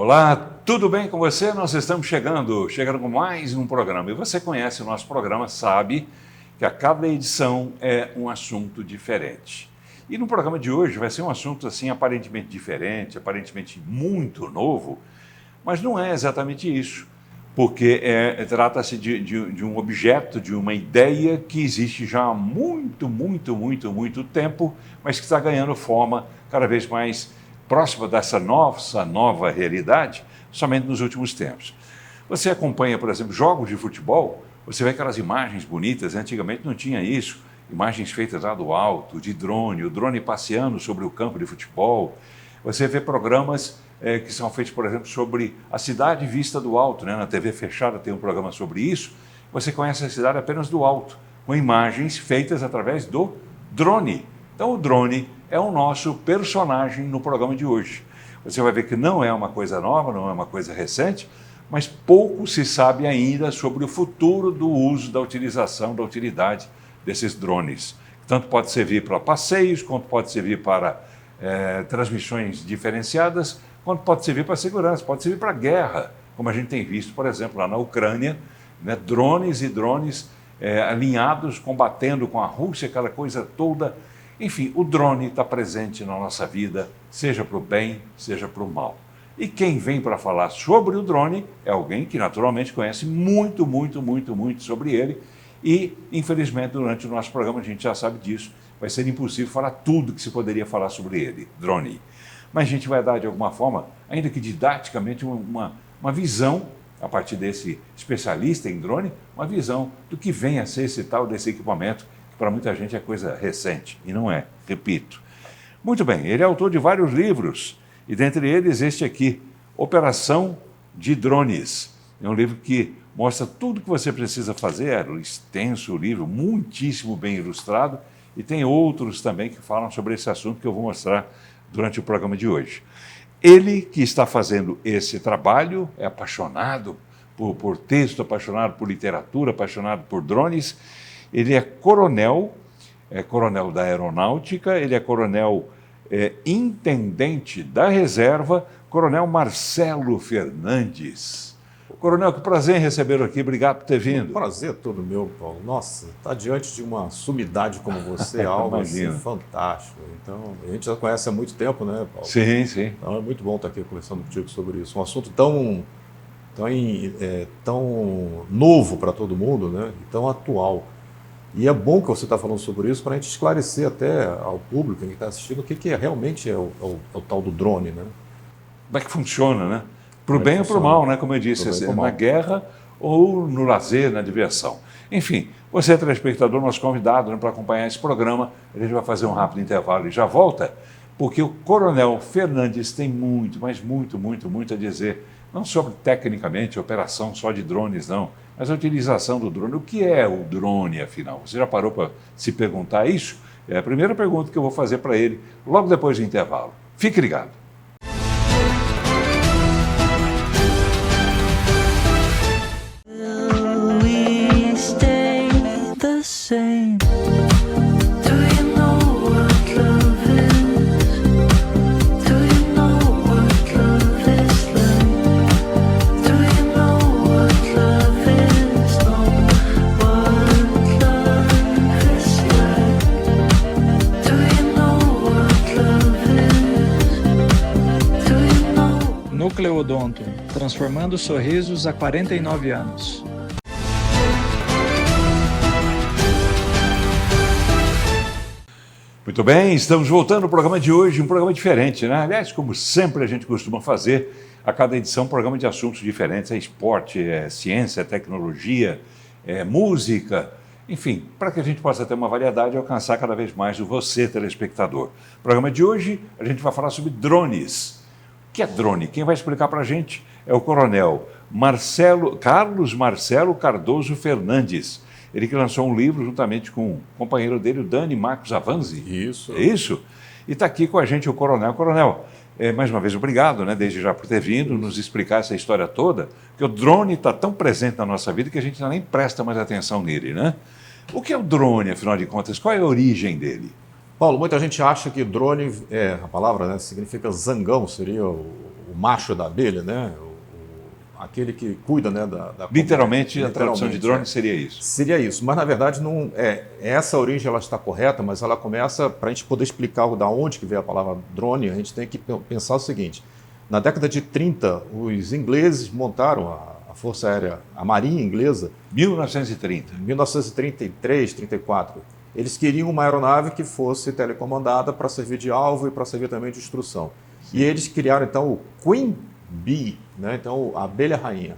Olá, tudo bem com você? Nós estamos chegando com mais um programa. E você conhece o nosso programa, sabe que a cada edição é um assunto diferente. E no programa de hoje vai ser um assunto assim aparentemente diferente, aparentemente muito novo, mas não é exatamente isso, porque trata-se de um objeto, de uma ideia que existe já há muito tempo, mas que está ganhando forma cada vez mais próxima dessa nossa nova realidade, somente nos últimos tempos. Você acompanha, por exemplo, jogos de futebol, você vê aquelas imagens bonitas, antigamente não tinha isso, imagens feitas lá do alto, de drone, o drone passeando sobre o campo de futebol. Você vê programas que são feitos, por exemplo, sobre a cidade vista do alto, né? Na TV fechada tem um programa sobre isso. Você conhece a cidade apenas do alto, com imagens feitas através do drone. Então, o drone é o nosso personagem no programa de hoje. Você vai ver que não é uma coisa nova, não é uma coisa recente, mas pouco se sabe ainda sobre o futuro do uso, da utilização, da utilidade desses drones. Tanto pode servir para passeios, quanto pode servir para transmissões diferenciadas, quanto pode servir para segurança, pode servir para guerra, como a gente tem visto, por exemplo, lá na Ucrânia, né, drones e drones alinhados, combatendo com a Rússia, aquela coisa toda. Enfim, o drone está presente na nossa vida, seja para o bem, seja para o mal. E quem vem para falar sobre o drone é alguém que naturalmente conhece muito sobre ele e, infelizmente, durante o nosso programa a gente já sabe disso, vai ser impossível falar tudo que se poderia falar sobre ele, drone. Mas a gente vai dar, de alguma forma, ainda que didaticamente, uma visão, a partir desse especialista em drone, uma visão do que vem a ser esse tal desse equipamento, que para muita gente é coisa recente, e não é, repito. Muito bem, ele é autor de vários livros, e dentre eles este aqui, Operação de Drones. É um livro que mostra tudo o que você precisa fazer, é um extenso livro, muitíssimo bem ilustrado, e tem outros também que falam sobre esse assunto que eu vou mostrar durante o programa de hoje. Ele que está fazendo esse trabalho é apaixonado por texto, apaixonado por literatura, apaixonado por drones. Ele é coronel da aeronáutica, ele é coronel intendente da reserva, coronel Marcelo Fernandes. Coronel, que prazer em recebê-lo aqui, obrigado por ter vindo. Um prazer todo meu, Paulo. Nossa, estar diante de uma sumidade como você é algo assim, fantástico. Então, a gente já conhece há muito tempo, né, Paulo? Sim, sim. Então é muito bom estar aqui conversando contigo sobre isso. Um assunto tão novo para todo mundo, né? E tão atual. E é bom que você está falando sobre isso para a gente esclarecer até ao público que está assistindo o que realmente é o tal do drone, né? Como é que funciona, né? Para o bem ou para o mal, né? Como eu disse, na guerra ou no lazer, na diversão. Enfim, você, telespectador, nosso convidado, né, para acompanhar esse programa, a gente vai fazer um rápido intervalo e já volta, porque o coronel Fernandes tem muito, mas muito a dizer, não sobre tecnicamente a operação só de drones, não, mas a utilização do drone. O que é o drone, afinal? Você já parou para se perguntar isso? É a primeira pergunta que eu vou fazer para ele logo depois do intervalo. Fique ligado. Nucleodonto, transformando sorrisos há 49 anos. Muito bem, estamos voltando ao programa de hoje, um programa diferente, né? Aliás, como sempre a gente costuma fazer, a cada edição um programa de assuntos diferentes, é esporte, é ciência, é tecnologia, é música, enfim, para que a gente possa ter uma variedade e alcançar cada vez mais o você, telespectador. No programa de hoje, a gente vai falar sobre drones. O que é drone? Quem vai explicar para a gente é o coronel Carlos Marcelo Cardoso Fernandes. Ele que lançou um livro juntamente com o companheiro dele, o Dani Marcos Avanzi. Isso. É isso? E está aqui com a gente o coronel. Coronel, mais uma vez, obrigado, né, desde já por ter vindo nos explicar essa história toda, porque o drone está tão presente na nossa vida que a gente nem presta mais atenção nele, né? O que é o drone, afinal de contas? Qual é a origem dele? Paulo, muita gente acha que drone, a palavra, né, significa zangão, seria o macho da abelha, né? Aquele que cuida, né, da Literalmente, a tradução de drone é. seria isso. Seria isso, mas na verdade não é. Essa origem ela está correta, mas ela começa, para a gente poder explicar da onde que veio a palavra drone, a gente tem que pensar o seguinte: na década de 30, os ingleses montaram a Força Aérea, a Marinha Inglesa, 1930. 1933, 34. Eles queriam uma aeronave que fosse telecomandada para servir de alvo e para servir também de instrução. Sim. E eles criaram então o Queen Bee, né? Então a abelha rainha.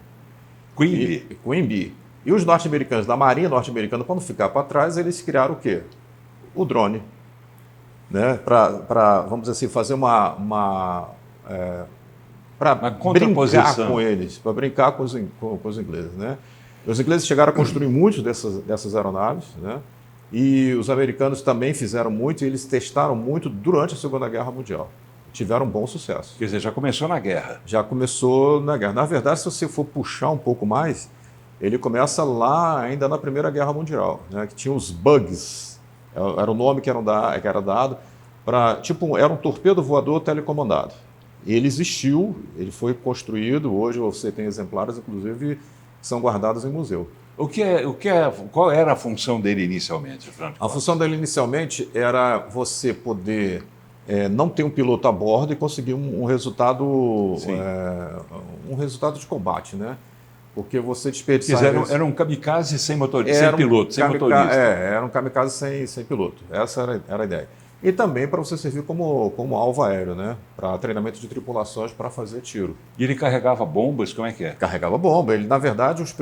Queen Bee. E os norte-americanos, da Marinha norte-americana, para não ficar para trás, eles criaram o quê? O drone. Né? Para, vamos dizer assim, fazer para brincar com eles, para brincar com os ingleses. Né? Os ingleses chegaram a construir muitas dessas aeronaves, né? E os americanos também fizeram muito, e eles testaram muito durante a Segunda Guerra Mundial. Tiveram um bom sucesso. Quer dizer, já começou na guerra. Já começou na guerra. Na verdade, se você for puxar um pouco mais, ele começa lá ainda na Primeira Guerra Mundial, né? Que tinha os bugs, era o nome que era dado para, tipo, era um torpedo voador telecomandado. Ele existiu, ele foi construído, hoje você tem exemplares, inclusive, que são guardados em museu. Qual era a função dele inicialmente, Fernando? A função dele inicialmente era você poder não ter um piloto a bordo e conseguir um resultado de combate, né? Porque você desperdiçava... Era um kamikaze sem piloto. Era um kamikaze sem piloto. Essa era a ideia. E também para você servir como alvo aéreo, né? Para treinamento de tripulações para fazer tiro. E ele carregava bombas? Como é que é? Carregava bomba. Ele, na verdade, os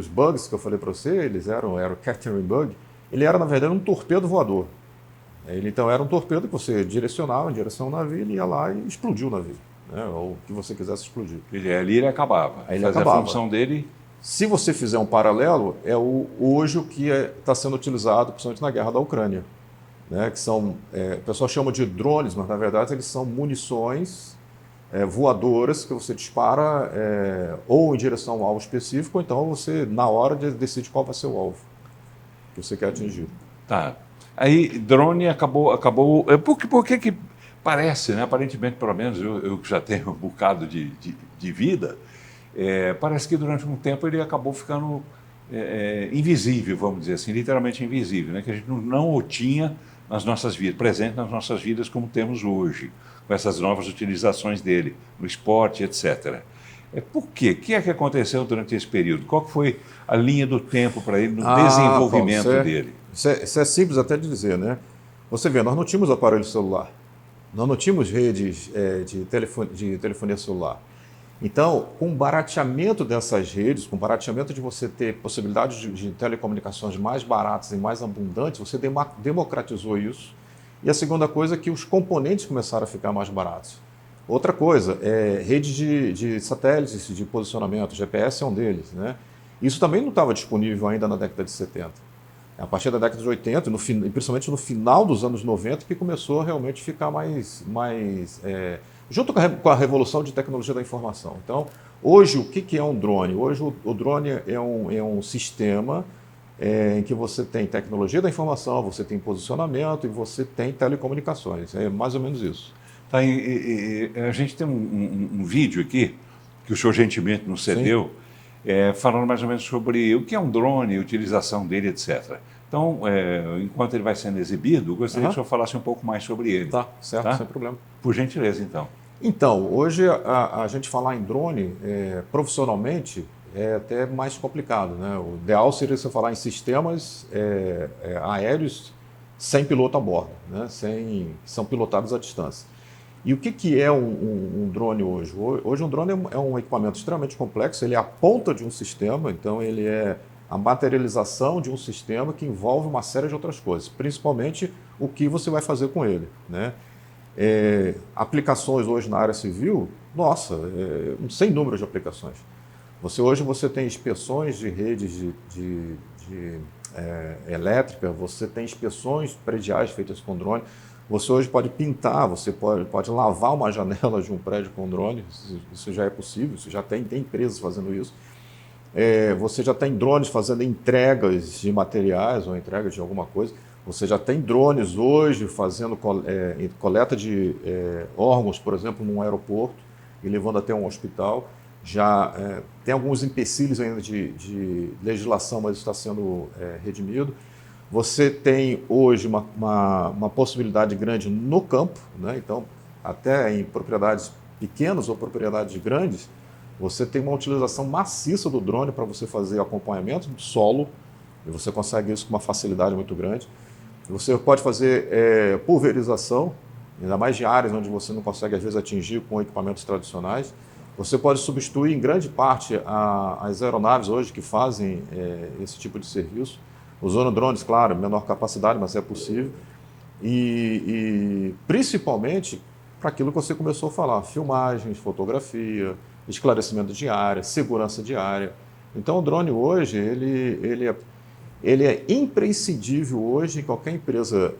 bugs que eu falei para você, eles eram o catering bug. Ele era, na verdade, um torpedo voador. Ele, então, era um torpedo que você direcionava em direção ao navio, ele ia lá e explodia o navio, né? Ou o que você quisesse explodir. Ali ele acabava. A função dele... Se você fizer um paralelo, hoje o que está sendo utilizado, principalmente na guerra da Ucrânia. Né, que são, o pessoal chama de drones, mas na verdade eles são munições voadoras que você dispara ou em direção a um alvo específico, ou então você, na hora, decide qual vai ser o alvo que você quer atingir. Tá. Aí, drone acabou... Por que parece, né? Aparentemente, pelo menos, eu que já tenho um bocado de vida, parece que durante um tempo ele acabou ficando invisível, vamos dizer assim, literalmente invisível, né? Que a gente não o tinha nas nossas vidas, presente nas nossas vidas como temos hoje, com essas novas utilizações dele, no esporte, etc. Por quê? O que é que aconteceu durante esse período? Qual foi a linha do tempo para ele, no desenvolvimento dele? Isso é simples até de dizer, né? Você vê, nós não tínhamos aparelho celular, nós não tínhamos redes de telefonia celular. Então, com o barateamento dessas redes, com o barateamento de você ter possibilidades de telecomunicações mais baratas e mais abundantes, você democratizou isso. E a segunda coisa é que os componentes começaram a ficar mais baratos. Outra coisa, rede de satélites de posicionamento, GPS é um deles, né? Isso também não estava disponível ainda na década de 70. A partir da década de 80, e principalmente no final dos anos 90, que começou a realmente ficar mais junto com a revolução de tecnologia da informação. Então, hoje, o que é um drone? Hoje, o drone é um sistema em que você tem tecnologia da informação, você tem posicionamento e você tem telecomunicações. É mais ou menos isso. Tá, a gente tem um vídeo aqui, que o senhor gentilmente nos cedeu, falando mais ou menos sobre o que é um drone, a utilização dele, etc. Então, enquanto ele vai sendo exibido, eu gostaria que o senhor falasse um pouco mais sobre ele. Tá, certo, tá? Sem problema. Por gentileza, então. Então, hoje a gente falar em drone profissionalmente é até mais complicado, né? O ideal seria você falar em sistemas aéreos sem piloto a bordo, né? Que são pilotados à distância. E o que é um drone hoje? Hoje um drone é um equipamento extremamente complexo, ele é a ponta de um sistema, então ele é a materialização de um sistema que envolve uma série de outras coisas, principalmente o que você vai fazer com ele, né? Aplicações hoje na área civil, nossa, sem número de aplicações. Hoje você tem inspeções de redes elétrica, você tem inspeções prediais feitas com drone, você hoje pode pintar, você pode lavar uma janela de um prédio com drone, isso já é possível, isso já tem empresas fazendo isso. Você já tem drones fazendo entregas de materiais ou entregas de alguma coisa. Você já tem drones hoje fazendo coleta de órgãos, por exemplo, num aeroporto e levando até um hospital. Já tem alguns empecilhos ainda de legislação, mas está sendo redimido. Você tem hoje uma possibilidade grande no campo, né? Então, até em propriedades pequenas ou propriedades grandes, você tem uma utilização maciça do drone para você fazer acompanhamento do solo, e você consegue isso com uma facilidade muito grande. Você pode fazer pulverização, ainda mais de áreas onde você não consegue, às vezes, atingir com equipamentos tradicionais. Você pode substituir, em grande parte, as aeronaves hoje que fazem esse tipo de serviço, usando drones, claro, menor capacidade, mas é possível. E principalmente para aquilo que você começou a falar, filmagens, fotografia, esclarecimento de área, segurança de área. Então, o drone hoje, ele é imprescindível hoje em qualquer empresa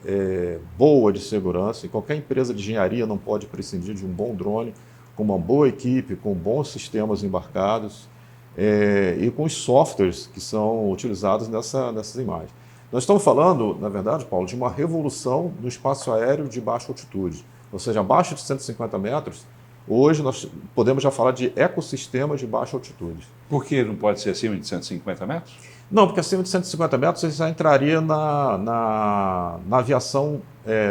boa de segurança, em qualquer empresa de engenharia não pode prescindir de um bom drone, com uma boa equipe, com bons sistemas embarcados e com os softwares que são utilizados nessas imagens. Nós estamos falando, na verdade, Paulo, de uma revolução no espaço aéreo de baixa altitude, ou seja, abaixo de 150 metros, hoje nós podemos já falar de ecossistemas de baixa altitude. Por que não pode ser acima de 150 metros? Não, porque acima de 150 metros você já entraria na aviação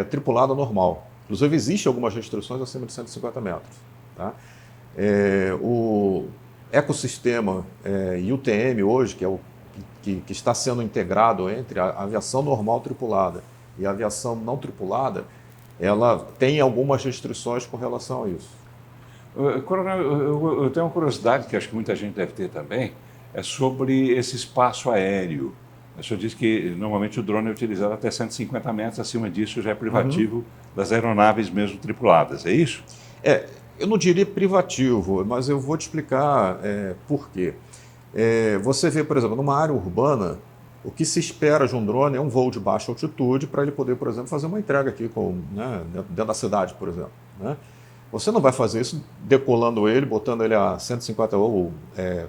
tripulada normal. Inclusive, existem algumas restrições acima de 150 metros. Tá? O ecossistema e o UTM hoje, que é o que está sendo integrado entre a aviação normal tripulada e a aviação não tripulada, ela tem algumas restrições com relação a isso. Coronel, eu tenho uma curiosidade que acho que muita gente deve ter também, é sobre esse espaço aéreo. O senhor disse que normalmente o drone é utilizado até 150 metros, acima disso já é privativo das aeronaves mesmo tripuladas, é isso? Eu não diria privativo, mas eu vou te explicar por quê. Você vê, por exemplo, numa área urbana, o que se espera de um drone é um voo de baixa altitude para ele poder, por exemplo, fazer uma entrega aqui dentro da cidade, por exemplo. Né? Você não vai fazer isso decolando ele, botando ele a 150 ou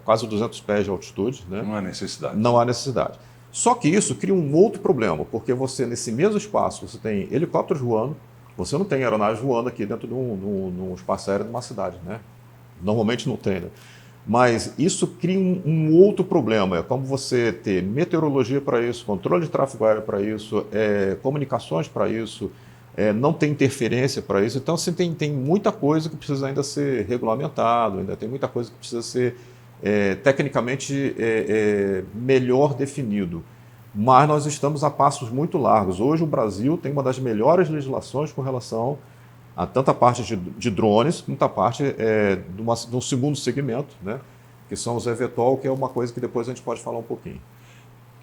quase 200 pés de altitude. Né? Não há necessidade. Não há necessidade. Só que isso cria um outro problema, porque você, nesse mesmo espaço, você tem helicópteros voando, você não tem aeronaves voando aqui dentro de um espaço aéreo de uma cidade. Né? Normalmente não tem. Né? Mas isso cria um outro problema. É como você ter meteorologia para isso, controle de tráfego aéreo para isso, comunicações para isso, não tem interferência para isso. Então, assim, tem muita coisa que precisa ainda ser regulamentado, ainda tem muita coisa que precisa ser tecnicamente melhor definido. Mas nós estamos a passos muito largos. Hoje o Brasil tem uma das melhores legislações com relação a tanta parte de drones, quanto a parte de um segundo segmento, né, que são os eVTOL, que é uma coisa que depois a gente pode falar um pouquinho.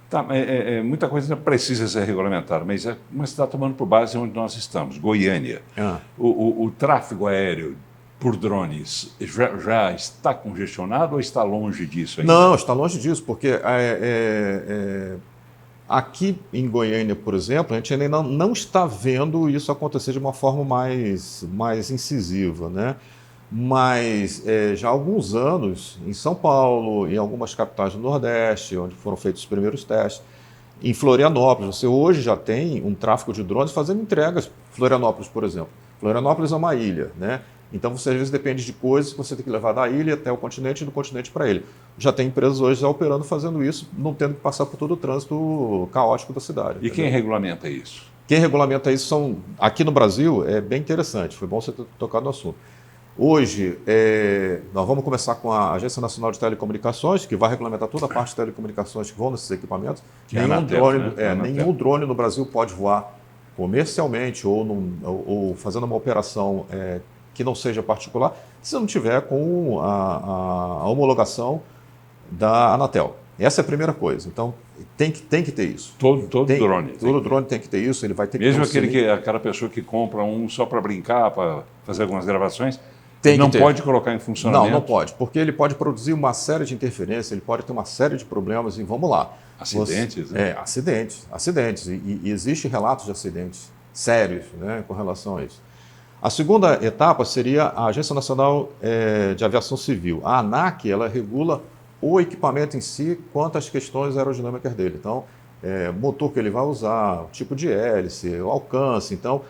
Tá, muita coisa precisa ser regulamentada, mas está tomando por base onde nós estamos, Goiânia. O tráfego aéreo por drones já está congestionado ou está longe disso ainda? Não, está longe disso, porque aqui em Goiânia, por exemplo, a gente ainda não está vendo isso acontecer de uma forma mais incisiva, né? Mas já há alguns anos, em São Paulo, em algumas capitais do Nordeste, onde foram feitos os primeiros testes, em Florianópolis, você hoje já tem um tráfego de drones fazendo entregas. Florianópolis, por exemplo. Florianópolis é uma ilha, né? Então você às vezes depende de coisas que você tem que levar da ilha até o continente e do continente para ele. Já tem empresas hoje já operando fazendo isso, não tendo que passar por todo o trânsito caótico da cidade. E quem regulamenta isso? Quem regulamenta isso aqui no Brasil, é bem interessante, foi bom você ter tocado no assunto. Hoje, nós vamos começar com a Agência Nacional de Telecomunicações, que vai regulamentar toda a parte de telecomunicações que vão nesses equipamentos. Nenhum drone no Brasil pode voar comercialmente ou fazendo uma operação que não seja particular, se não tiver com a homologação da Anatel. Essa é a primeira coisa. Então, tem que ter isso. Todo drone. Todo drone tem que ter isso. Ele vai ter mesmo que aquela pessoa que compra um só para brincar, para fazer algumas gravações, não pode colocar em funcionamento? Não pode, porque ele pode produzir uma série de interferências, ele pode ter uma série de problemas e vamos lá. Acidentes, né? Acidentes. E existem relatos de acidentes sérios, né, com relação a isso. A segunda etapa seria a Agência Nacional de Aviação Civil. A ANAC, ela regula o equipamento em si quanto às questões aerodinâmicas dele. Então, motor que ele vai usar, o tipo de hélice, o alcance. Então,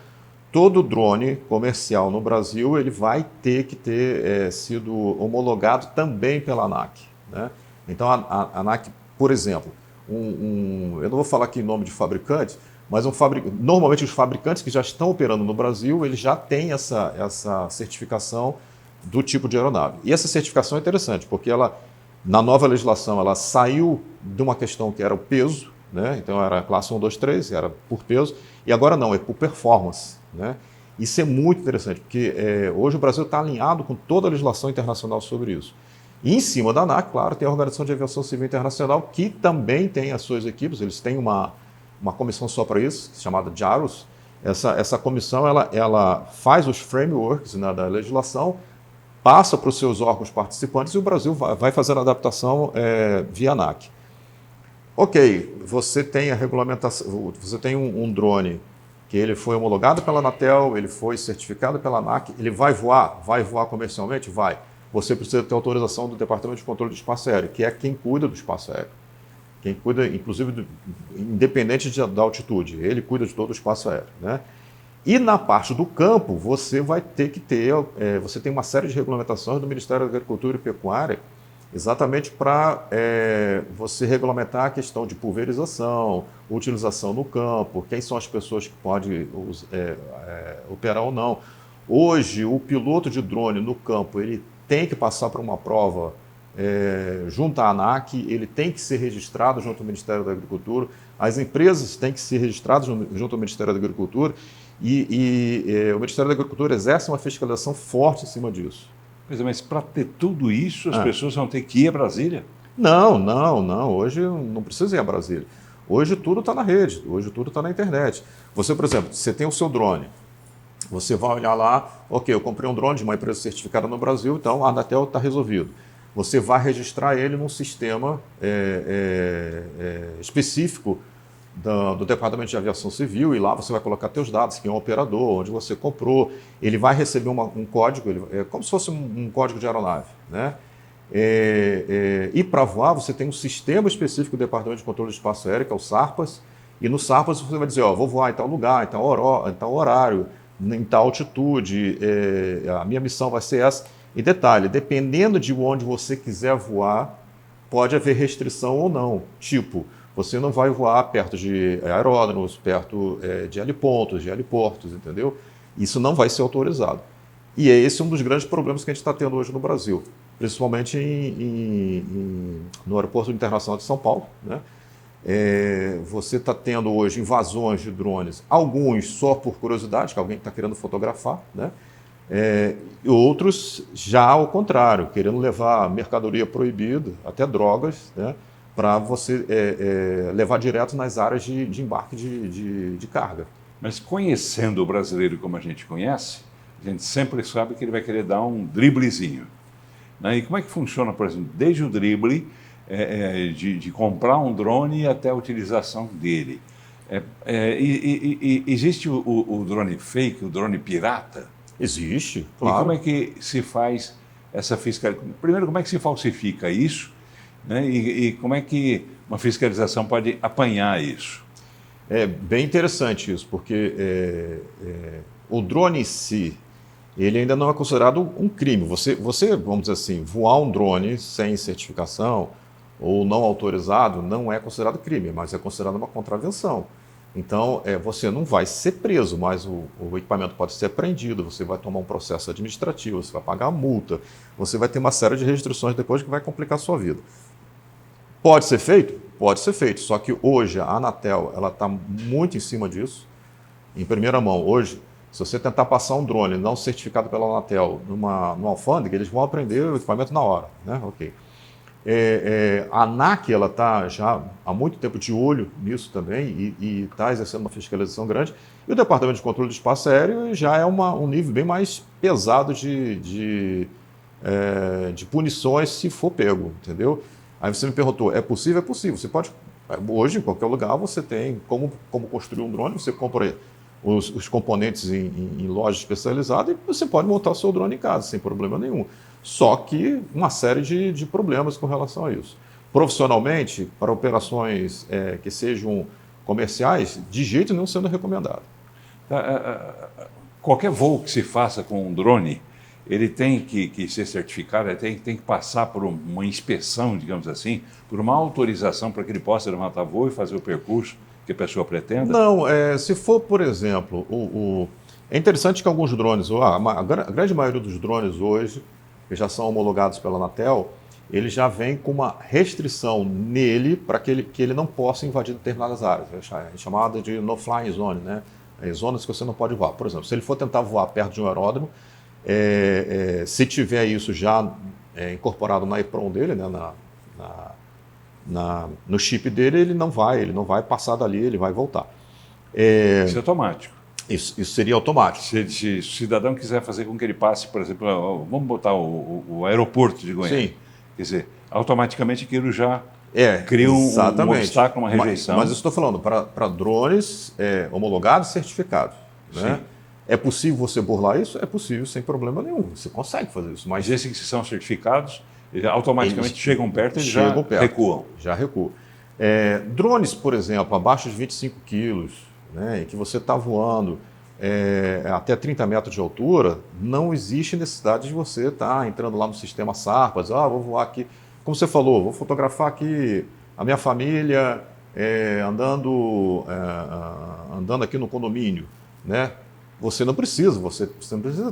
todo drone comercial no Brasil ele vai ter que ter sido homologado também pela ANAC, né? Então, a ANAC, por exemplo, eu não vou falar aqui em nome de fabricante, mas normalmente os fabricantes que já estão operando no Brasil, eles já têm essa certificação do tipo de aeronave. E essa certificação é interessante, porque na nova legislação, ela saiu de uma questão que era o peso, né? Então era classe 1, 2, 3, era por peso, e agora não, é por performance, né? Isso é muito interessante, porque hoje o Brasil está alinhado com toda a legislação internacional sobre isso. E em cima da ANAC, claro, tem a Organização de Aviação Civil Internacional, que também tem as suas equipes, eles têm uma comissão só para isso, chamada JARUS. Essa comissão ela faz os frameworks, né, da legislação, passa para os seus órgãos participantes e o Brasil vai fazer a adaptação via ANAC. Ok, você tem a regulamentação, você tem um drone que ele foi homologado pela Anatel, ele foi certificado pela ANAC, ele vai voar comercialmente? Vai. Você precisa ter autorização do Departamento de Controle do Espaço Aéreo, que é quem cuida do espaço aéreo. Quem cuida, inclusive, independente da altitude, ele cuida de todo o espaço aéreo, né? E na parte do campo, você vai ter que ter, você tem uma série de regulamentações do Ministério da Agricultura e Pecuária, exatamente para você regulamentar a questão de pulverização, utilização no campo, quem são as pessoas que podem operar ou não. Hoje, o piloto de drone no campo, ele tem que passar por uma prova junto à ANAC, ele tem que ser registrado junto ao Ministério da Agricultura, as empresas têm que ser registradas junto ao Ministério da Agricultura e o Ministério da Agricultura exerce uma fiscalização forte em cima disso. Mas para ter tudo isso, as pessoas vão ter que ir a Brasília? Não. Hoje não precisa ir a Brasília. Hoje tudo está na rede, hoje tudo está na internet. Você, por exemplo, você tem o seu drone. Você vai olhar lá, ok, eu comprei um drone de uma empresa certificada no Brasil, então a Anatel está resolvido. Você vai registrar ele num sistema específico do Departamento de Aviação Civil e lá você vai colocar seus dados, quem é o operador, onde você comprou. Ele vai receber um código, como se fosse um código de aeronave, né? E para voar você tem um sistema específico do Departamento de Controle do Espaço Aéreo, que é o SARPAS, e no SARPAS você vai dizer, vou voar em tal lugar, em tal horário, em tal altitude, a minha missão vai ser essa. E detalhe, dependendo de onde você quiser voar, pode haver restrição ou não. Tipo, você não vai voar perto de aeródromos, perto de helipontos, de heliportos, entendeu? Isso não vai ser autorizado. E esse um dos grandes problemas que a gente está tendo hoje no Brasil, principalmente no Aeroporto Internacional de São Paulo, né? Você está tendo hoje invasões de drones, alguns só por curiosidade, que alguém está querendo fotografar, né? E outros já ao contrário, querendo levar mercadoria proibida, até drogas, né? Para você levar direto nas áreas de embarque de carga. Mas conhecendo o brasileiro como a gente conhece, a gente sempre sabe que ele vai querer dar um driblezinho, né? E como é que funciona, por exemplo, desde o drible, de comprar um drone até a utilização dele? Existe o drone fake, o drone pirata? Existe, claro. E como é que se faz essa fiscalização? Primeiro, como é que se falsifica isso, né? E como é que uma fiscalização pode apanhar isso? É bem interessante isso, porque o drone em si, ele ainda não é considerado um crime. Você, vamos dizer assim, voar um drone sem certificação ou não autorizado não é considerado crime, mas é considerado uma contravenção. Então, você não vai ser preso, mas o equipamento pode ser apreendido, você vai tomar um processo administrativo, você vai pagar a multa, você vai ter uma série de restrições depois que vai complicar a sua vida. Pode ser feito? Pode ser feito, só que hoje a Anatel está muito em cima disso, em primeira mão. Hoje, se você tentar passar um drone não certificado pela Anatel numa alfândega, eles vão apreender o equipamento na hora, né? Ok. A ANAC está já há muito tempo de olho nisso também e está exercendo uma fiscalização grande. E o Departamento de Controle do Espaço Aéreo já é um nível bem mais pesado de punições se for pego, entendeu? Aí você me perguntou, é possível? É possível. Você pode, hoje, em qualquer lugar, você tem como construir um drone, você compra os componentes em loja especializada e você pode montar o seu drone em casa, sem problema nenhum. Só que uma série de problemas com relação a isso. profissionalmente, para operações que sejam comerciais, de jeito nenhum sendo recomendado. Qualquer voo que se faça com um drone, ele tem que ser certificado, ele tem que passar por uma inspeção, digamos assim, por uma autorização para que ele possa levantar voo e fazer o percurso que a pessoa pretenda? Não, se for, por exemplo, é interessante que alguns drones, a grande maioria dos drones hoje, que já são homologados pela Anatel, ele já vem com uma restrição nele para que ele não possa invadir determinadas áreas, é chamada de no-flying zone, né? Zonas que você não pode voar. Por exemplo, se ele for tentar voar perto de um aeródromo, se tiver isso já incorporado na EPROM dele, né, no chip dele, ele não vai passar dali, ele vai voltar. Isso é automático. Isso seria automático. Se o cidadão quiser fazer com que ele passe, por exemplo, vamos botar o aeroporto de Goiânia. Sim. Quer dizer, automaticamente aquilo já cria um obstáculo, uma rejeição. Mas eu estou falando para drones homologados e certificados. Né? É possível você burlar isso? É possível, sem problema nenhum. Você consegue fazer isso. Mas esses que são certificados, automaticamente chegam perto e já recuam. Já recuam. Drones, por exemplo, abaixo de 25 quilos, né, em que você está voando até 30 metros de altura, não existe necessidade de você estar entrando lá no sistema SARPAS, vou voar aqui. Como você falou, vou fotografar aqui a minha família andando aqui no condomínio. Né? Você não precisa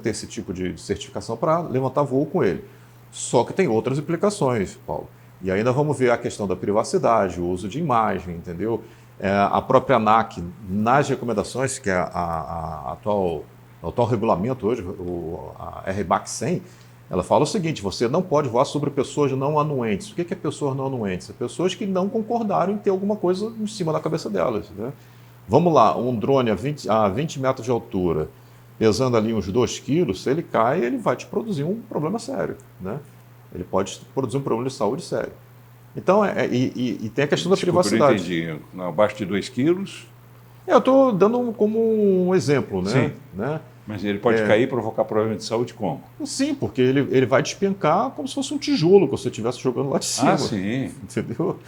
ter esse tipo de certificação para levantar voo com ele. Só que tem outras implicações, Paulo. E ainda vamos ver a questão da privacidade, o uso de imagem, entendeu? A própria ANAC, nas recomendações, que é o atual regulamento hoje, a RBAC 100, ela fala o seguinte: você não pode voar sobre pessoas não anuentes. O que é pessoas não anuentes? É pessoas que não concordaram em ter alguma coisa em cima da cabeça delas. Né? Vamos lá, um drone a 20 metros de altura, pesando ali uns 2 quilos, se ele cai, ele vai te produzir um problema sério. Né? Ele pode produzir um problema de saúde sério. Então, e tem a questão da privacidade. Eu entendi. Abaixo de 2 quilos? Eu estou dando como um exemplo, né? Sim. Né? Mas ele pode cair e provocar problema de saúde como? Sim, porque ele vai despencar como se fosse um tijolo que você estivesse jogando lá de cima. Sim. Entendeu?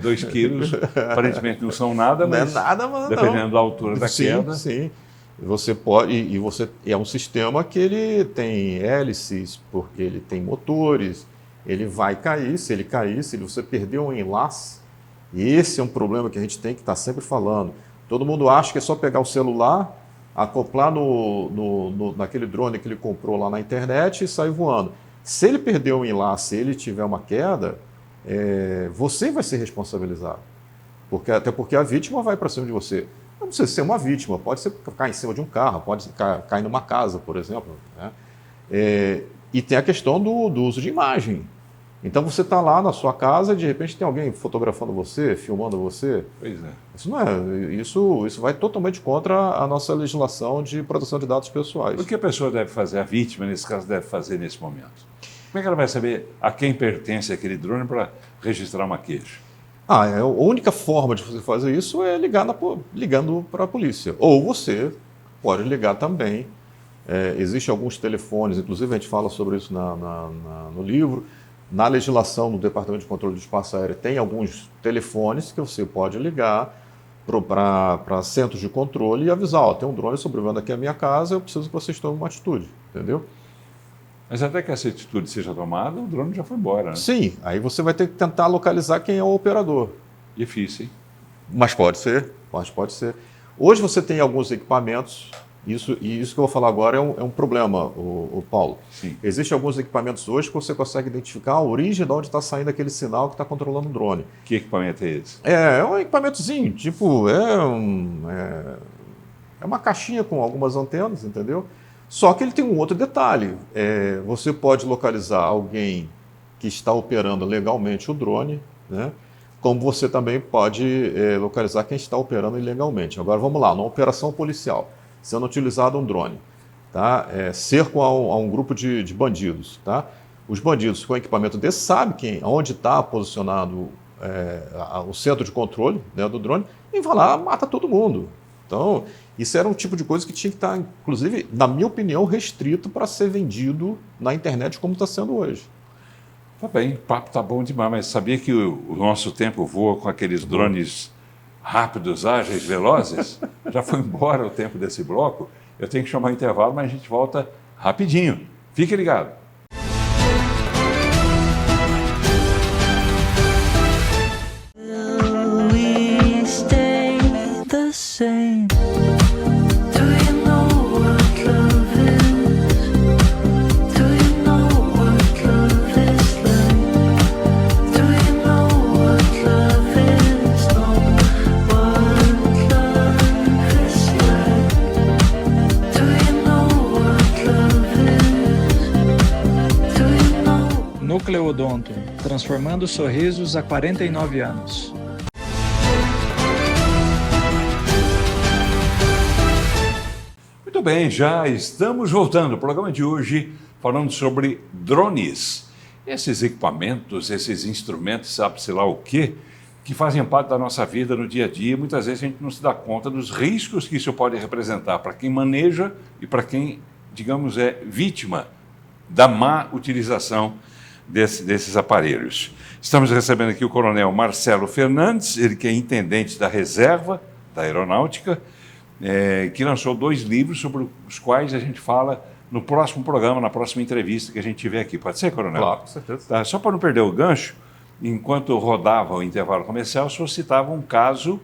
2 quilos, aparentemente não são nada, mas, não é nada, mas dependendo da altura da queda. Sim. Você pode, é um sistema que ele tem hélices, porque ele tem motores, ele vai cair. Se ele cair, se você perder um enlace, e esse é um problema que a gente tem que estar sempre falando. Todo mundo acha que é só pegar o celular, acoplar naquele drone que ele comprou lá na internet e sair voando. Se ele perder um enlace, se ele tiver uma queda, você vai ser responsabilizado. Até porque a vítima vai para cima de você. Não precisa ser uma vítima, pode ser cair em cima de um carro, pode cair numa casa, por exemplo. Né? E tem a questão do uso de imagem. Então você está lá na sua casa e de repente tem alguém fotografando você, filmando você. Pois é. Isso vai totalmente contra a nossa legislação de proteção de dados pessoais. O que a pessoa deve fazer, a vítima, nesse caso, deve fazer nesse momento? Como é que ela vai saber a quem pertence aquele drone para registrar uma queixa? A única forma de você fazer isso é ligando para a polícia. Ou você pode ligar também. Existem alguns telefones, inclusive a gente fala sobre isso no livro. Na legislação do Departamento de Controle do Espaço Aéreo tem alguns telefones que você pode ligar para centros de controle e avisar: tem um drone sobrevoando aqui a minha casa, eu preciso que vocês tomem uma atitude, entendeu? Mas até que essa atitude seja tomada, o drone já foi embora, né? Sim, aí você vai ter que tentar localizar quem é o operador. Difícil, hein? Mas pode ser. Hoje você tem alguns equipamentos, isso que eu vou falar agora é um problema, o Paulo. Sim. Existem alguns equipamentos hoje que você consegue identificar a origem de onde está saindo aquele sinal que está controlando o drone. Que equipamento é esse? É um equipamentozinho, tipo, é uma caixinha com algumas antenas, entendeu? Só que ele tem um outro detalhe. Você pode localizar alguém que está operando legalmente o drone, né? Como você também pode localizar quem está operando ilegalmente. Agora vamos lá, numa operação policial, sendo utilizado um drone, tá? Cerco a um grupo de bandidos. Tá? Os bandidos com equipamento desse sabem onde está posicionado o centro de controle, né, do drone, e vai lá, mata todo mundo. Então, isso era um tipo de coisa que tinha que estar, inclusive, na minha opinião, restrito para ser vendido na internet como está sendo hoje. Tá bem, o papo tá bom demais, mas sabia que o nosso tempo voa com aqueles drones rápidos, ágeis, velozes? Já foi embora o tempo desse bloco. Eu tenho que chamar o intervalo, mas a gente volta rapidinho. Fique ligado. We stay the same. Do you know what love is? Do you know what love is like? Do you know what love is? Know what love is like? Do you know what love is? Do you know? Núcleo Odonto, transformando sorrisos há 49 anos. Muito bem, já estamos voltando. O programa de hoje falando sobre drones. Esses equipamentos, esses instrumentos, sabe-se lá o quê, que fazem parte da nossa vida no dia a dia. Muitas vezes a gente não se dá conta dos riscos que isso pode representar para quem maneja e para quem, digamos, é vítima da má utilização desses aparelhos. Estamos recebendo aqui o coronel Marcelo Fernandes, ele que é intendente da reserva da aeronáutica, que lançou 2 livros sobre os quais a gente fala no próximo programa, na próxima entrevista que a gente tiver aqui. Pode ser, coronel? Claro, com certeza. Tá, só para não perder o gancho, enquanto rodava o intervalo comercial, o senhor citava um caso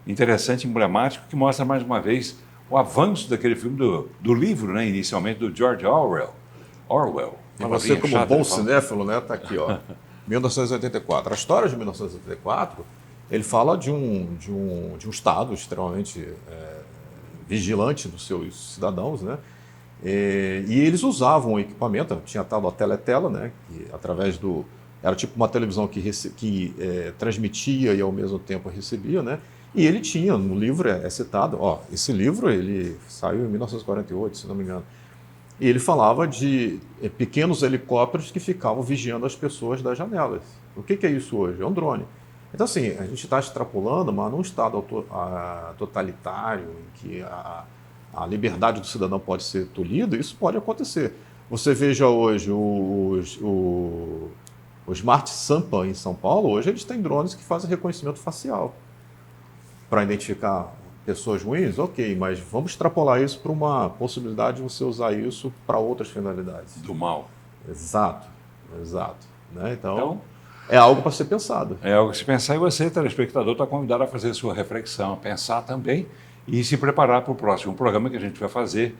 interessante, emblemático, que mostra mais uma vez o avanço daquele filme do livro, né, inicialmente, do George Orwell. E você, como bom cinéfilo, né, está aqui, ó, 1984. A história de 1984, ele fala de um Estado extremamente vigilante dos seus cidadãos, né? E eles usavam o equipamento, tinha tal da teletela, né? Que através do... Era tipo uma televisão que transmitia e ao mesmo tempo recebia, né? E ele tinha, no livro é citado, ó, esse livro ele saiu em 1948, se não me engano. E ele falava de pequenos helicópteros que ficavam vigiando as pessoas das janelas. O que é isso hoje? É um drone. Então, assim, a gente está extrapolando, mas num estado totalitário, em que a liberdade do cidadão pode ser tolhida, isso pode acontecer. Você veja hoje o Smart Sampa em São Paulo, hoje eles têm drones que fazem reconhecimento facial para identificar pessoas ruins, ok, mas vamos extrapolar isso para uma possibilidade de você usar isso para outras finalidades. Do mal. Exato. Né? Então, é algo para ser pensado. É algo que se pensar, e você, telespectador, está convidado a fazer a sua reflexão, a pensar também e se preparar para o próximo programa que a gente vai fazer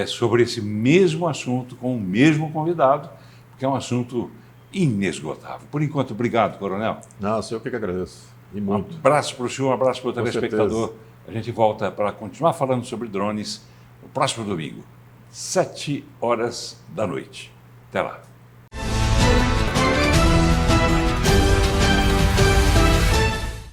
sobre esse mesmo assunto, com o mesmo convidado, porque é um assunto inesgotável. Por enquanto, obrigado, coronel. Não, sou eu que agradeço. E muito. Um abraço para o senhor, um abraço para o telespectador. certeza. A gente volta para continuar falando sobre drones no próximo domingo, 7 horas da noite. Até lá.